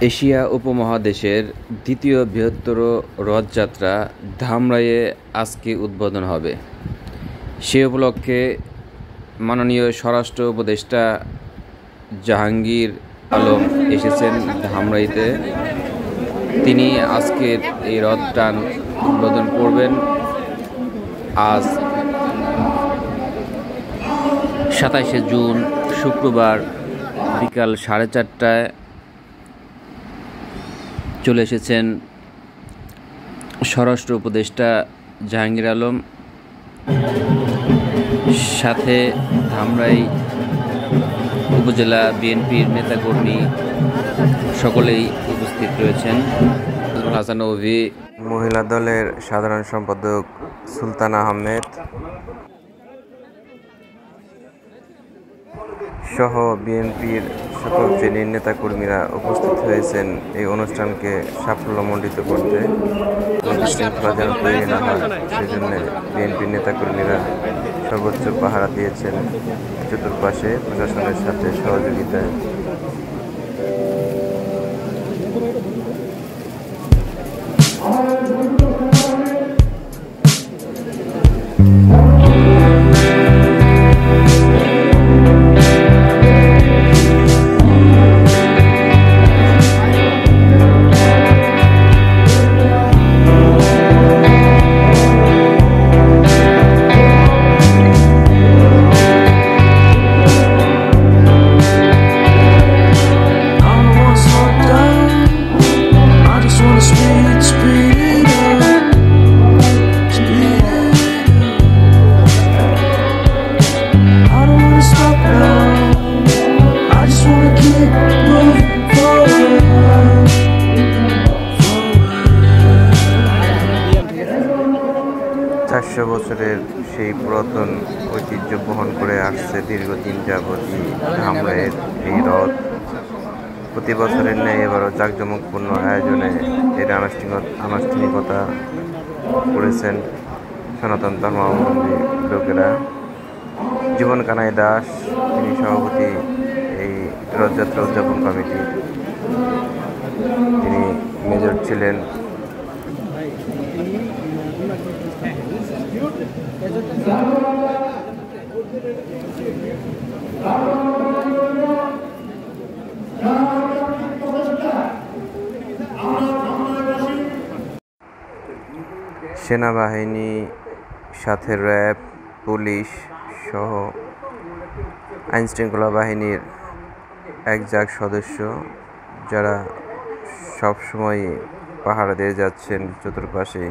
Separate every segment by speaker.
Speaker 1: Asia উপমহাদেশের দ্বিতীয় বৃহত্তর রথযাত্রা ধামরাইয়ে আজকে উদ্বোধন হবে। সে উপলক্ষে মাননীয় স্বরাষ্ট্র উপদেষ্টা জাহাঙ্গীর আলম এসেছেন ধামরাইতে। তিনি আজকের এই রথটান উদ্বোধন করবেন। আজ 27শে জুন শুক্রবার বিকাল 4:30টায় চলে এসেছেন স্বরাষ্ট্র উপদেষ্টা জাহাঙ্গীর আলম, সাথে ধামরাই উপজেলা বিএনপির নেতাকর্মী সকলেই উপস্থিত রয়েছেন। হাসান ওভি, মহিলা দলের সাধারণ সম্পাদক সুলতান আহমেদ সহ বিএনপির সকল শ্রেণীর নেতাকর্মীরা উপস্থিত হয়েছেন এই অনুষ্ঠানকে সাফল্যমণ্ডিত করতে। শৃঙ্খলা যেন তৈরি না হয় সেজন্য বিএনপির নেতাকর্মীরা সর্বোচ্চ পাহারা দিয়েছেন চতুর্পাশে প্রশাসনের সাথে সহযোগিতায়। বছরের সেই পুরাতন ঐতিহ্য বহন করে আসছে দীর্ঘদিন যাবতই ধামরাইয়ের এই রথ। প্রতি বছরের ন্যায় এবারও জাঁকজমকপূর্ণ আয়োজনে এর আনুষ্ঠানিকতা করেছেন সনাতন ধর্মাবলম্বী লোকেরা। জীবন কানাই দাস, তিনি সভাপতি এই রথযাত্রা উদযাপন কমিটির, তিনি মেজর ছিলেন। সেনাবাহিনী, সাথে র্যাব, পুলিশ সহ আইনশৃঙ্খলা বাহিনীর একজাক সদস্য, যারা সবসময় পাহারা দিয়ে যাচ্ছেন চতুর্পাশে।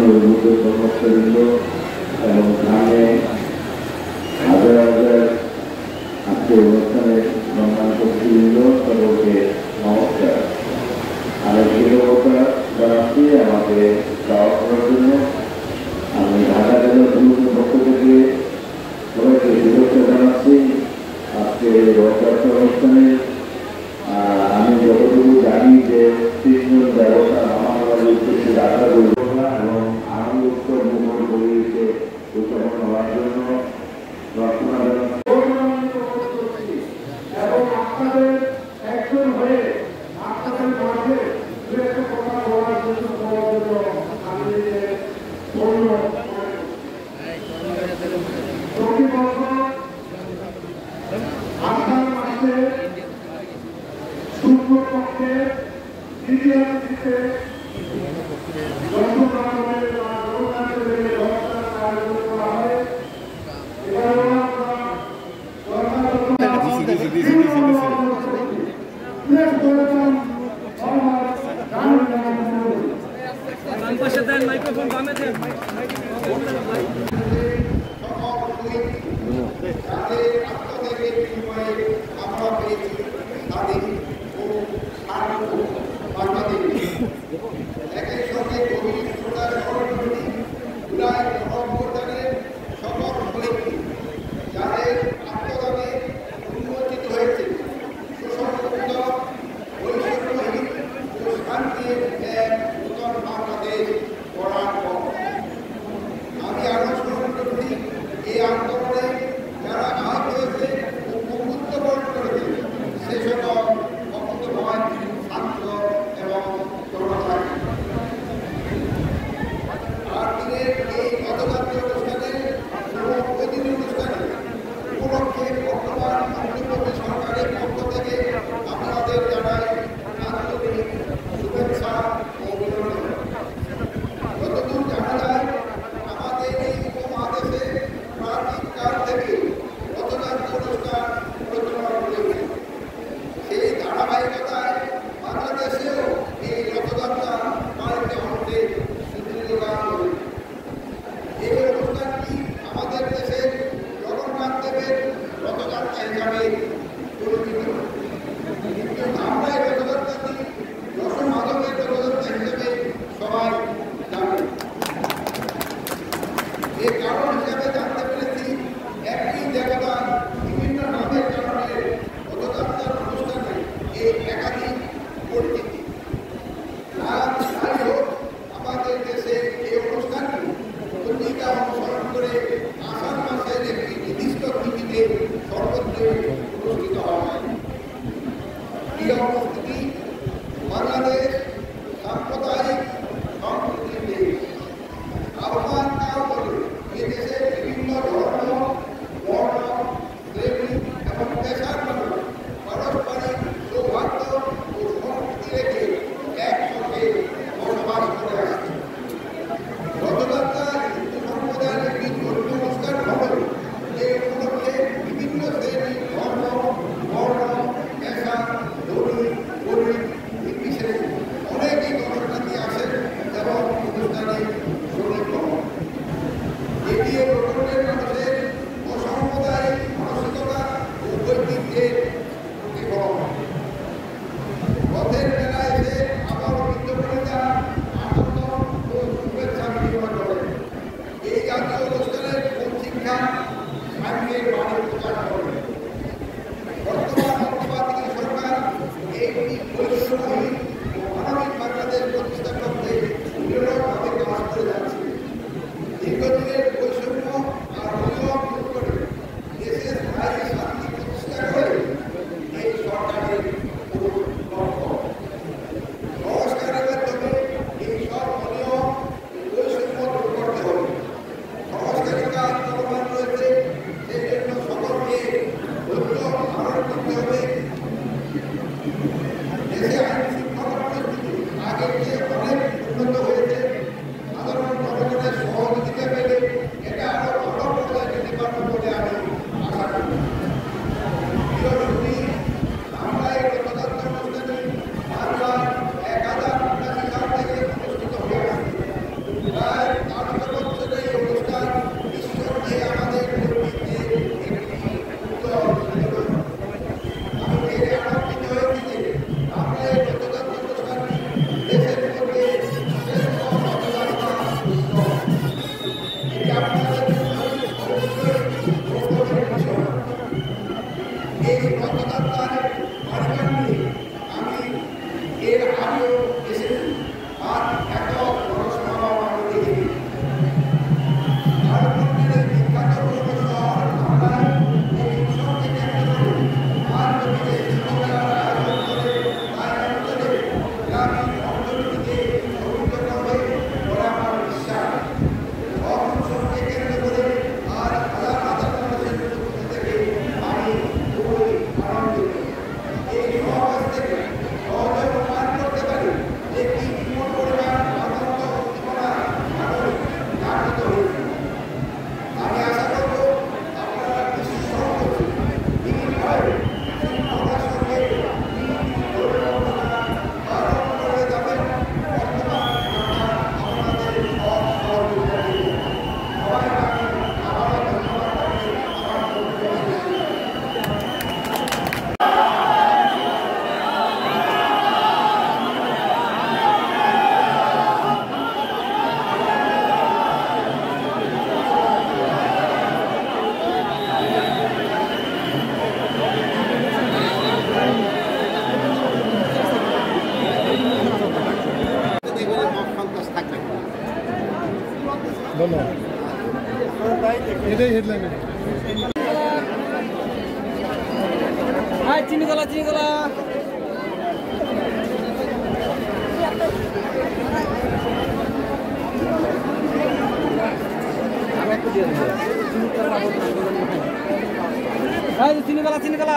Speaker 2: কর্মচারীবৃন্দ এবং গ্রামে হাজার হাজার আজকে অনুষ্ঠানে সম্মানিত ব্যক্তিবৃন্দ সকলকে নমস্কার। আমি কৃতজ্ঞতা জানাচ্ছি আমাকে দাওয়াত করার জন্য। আমি ঢাকা জেলা পুলিশের পক্ষ থেকে সবাইকে শুভেচ্ছা জানাচ্ছি আজকে রথযাত্রা অনুষ্ঠানে। আমি যতটুকু জানি যে 3 জন ব্যবস্থা আমার উদ্দেশ্যে যাত্রা করব এবং আনন্দ উৎসব মুখর পরিবেশে উদযাপন হওয়ার জন্য প্রার্থনা জানাচ্ছি এবং আপনাদের একজন হয়ে আপনাদের মাঝে দু একটা কথা বলার জন্য আমি ধন্য প্রতি বছর আষাঢ় মাসে শুক্লপক্ষে দ্বিতীয় তিথিতে জগন্নাথের আয়োজন করা হয়।
Speaker 3: মাইক্রোফোন বামে দেন।
Speaker 2: শান্তির এক নূতন বাংলাদেশ গড়ার পর
Speaker 3: এটাই হেডলাইন। চিনিকলা চিনিকলা চিনিকলা চিনিকলা